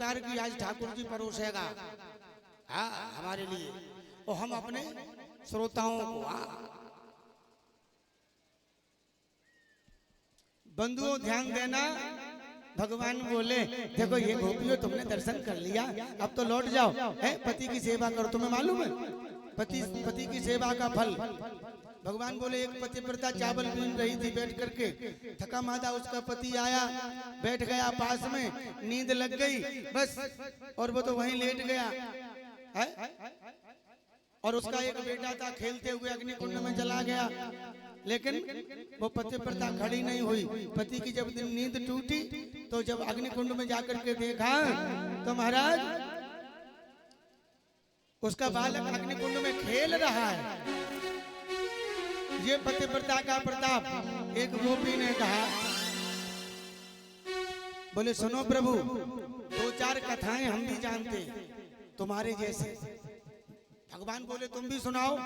प्रकार की आज ठाकुर जी परोसेगा हमारे लिए, और हम अपने श्रोताओं को। बंधुओं ध्यान देना, भगवान बोले देखो ये गोपियों तुमने दर्शन कर लिया, अब तो लौट जाओ, है पति की सेवा करो। तुम्हें मालूम है पति की सेवा का फल। भगवान बोले एक पतिव्रता चावल बीन रही थी बैठ करके, थका मादा उसका पति आया, बैठ गया पास में, नींद लग गई बस, और वो तो वहीं लेट गया है? और उसका एक बेटा था, खेलते हुए अग्निकुंड में चला गया, लेकिन वो पतिव्रता खड़ी नहीं हुई। पति की जब नींद टूटी तो जब अग्निकुंड में जाकर के देखा तो महाराज उसका बालक अग्निकुंड में खेल रहा है। ये पतिव्रता का प्रताप। एक गोपी ने कहा, बोले सुनो प्रभु, दो चार कथाएं हम भी जानते तुम्हारे जैसे। भगवान बोले तुम भी सुनाओ।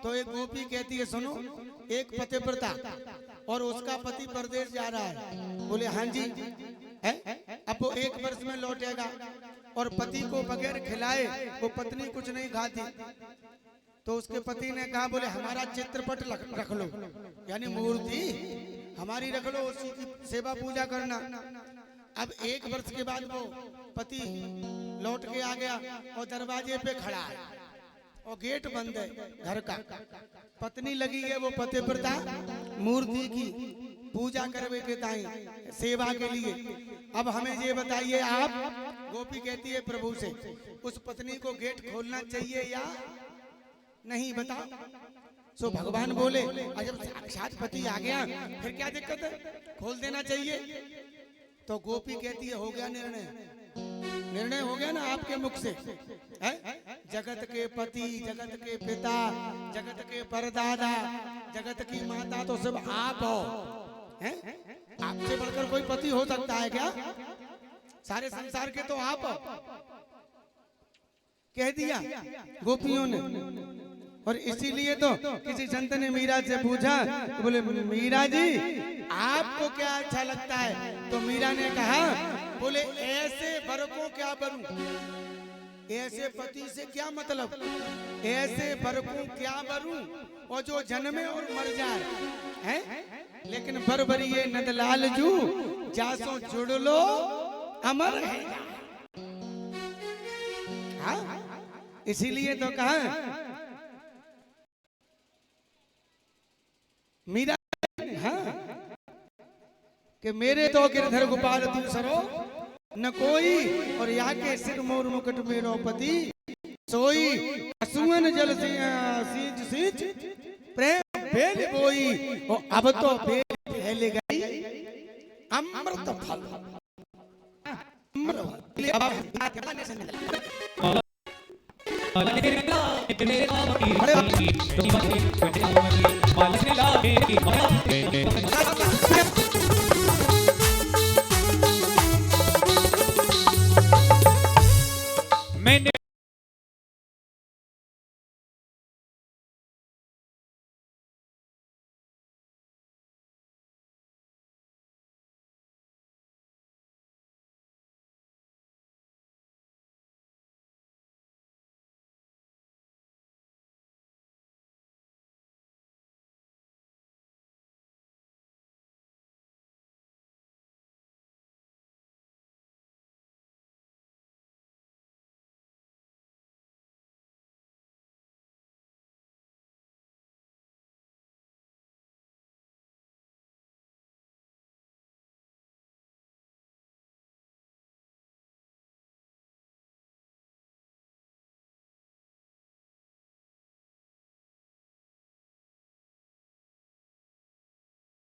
तो एक गोपी कहती है सुनो, एक पतिव्रता और उसका पति परदेश जा रहा है। बोले हाँ जी है? अब वो 1 वर्ष में लौटेगा, और पति को बगैर खिलाए वो पत्नी कुछ नहीं खाती। तो उसके पति ने कहा, बोले हमारा चित्रपट रख लो, यानी मूर्ति हमारी रख लो, उसी की सेवा पूजा करना। अब 1 वर्ष के बाद वो पति लौट के आ गया और दरवाजे पे खड़ा है और गेट बंद है घर का। पत्नी लगी है वो पतिव्रता मूर्ति की पूजा करवे के ताई, सेवा के लिए। अब हमें ये बताइए आप, गोपी कहती है प्रभु से, उस पत्नी को गेट खोलना चाहिए या नहीं, बताओ। सो भगवान बोले जब साक्षात पति आ गया फिर क्या दिक्कत है, खोल देना चाहिए। तो गोपी कहती है हो गया निर्णय हो गया ना आपके मुख से, है? जगत के पति, जगत के पिता, जगत के परदादा, जगत की माता तो सब आप हो, हैं? आपसे बढ़कर कोई पति हो सकता है क्या? सारे संसार के तो आप हो, कह दिया गोपियों ने। और इसीलिए तो किसी संत ने मीरा से पूछा, तो बोले मीरा जी आपको क्या अच्छा लगता है? तो मीरा ने कहा, बोले ऐसे वर को क्या करूं, ऐसे पति से क्या मतलब, ऐसे वर को क्या वरूं और जो जन्मे और मर जाए, हैं? लेकिन बरबरी ये नंदलाल जू जासो जुड़ लो अमर है। हाँ? इसीलिए तो कहा मीरा, हाँ, कि मेरे तो गिरधर गोपाल दूसरो न कोई, और यहाँ के सिर मोर मुकुट मेरो पति सोई, असुअन जल सींच सींच प्रेम बेल बोई, और अब तो बेल फैल गई अमृत फल। मैंने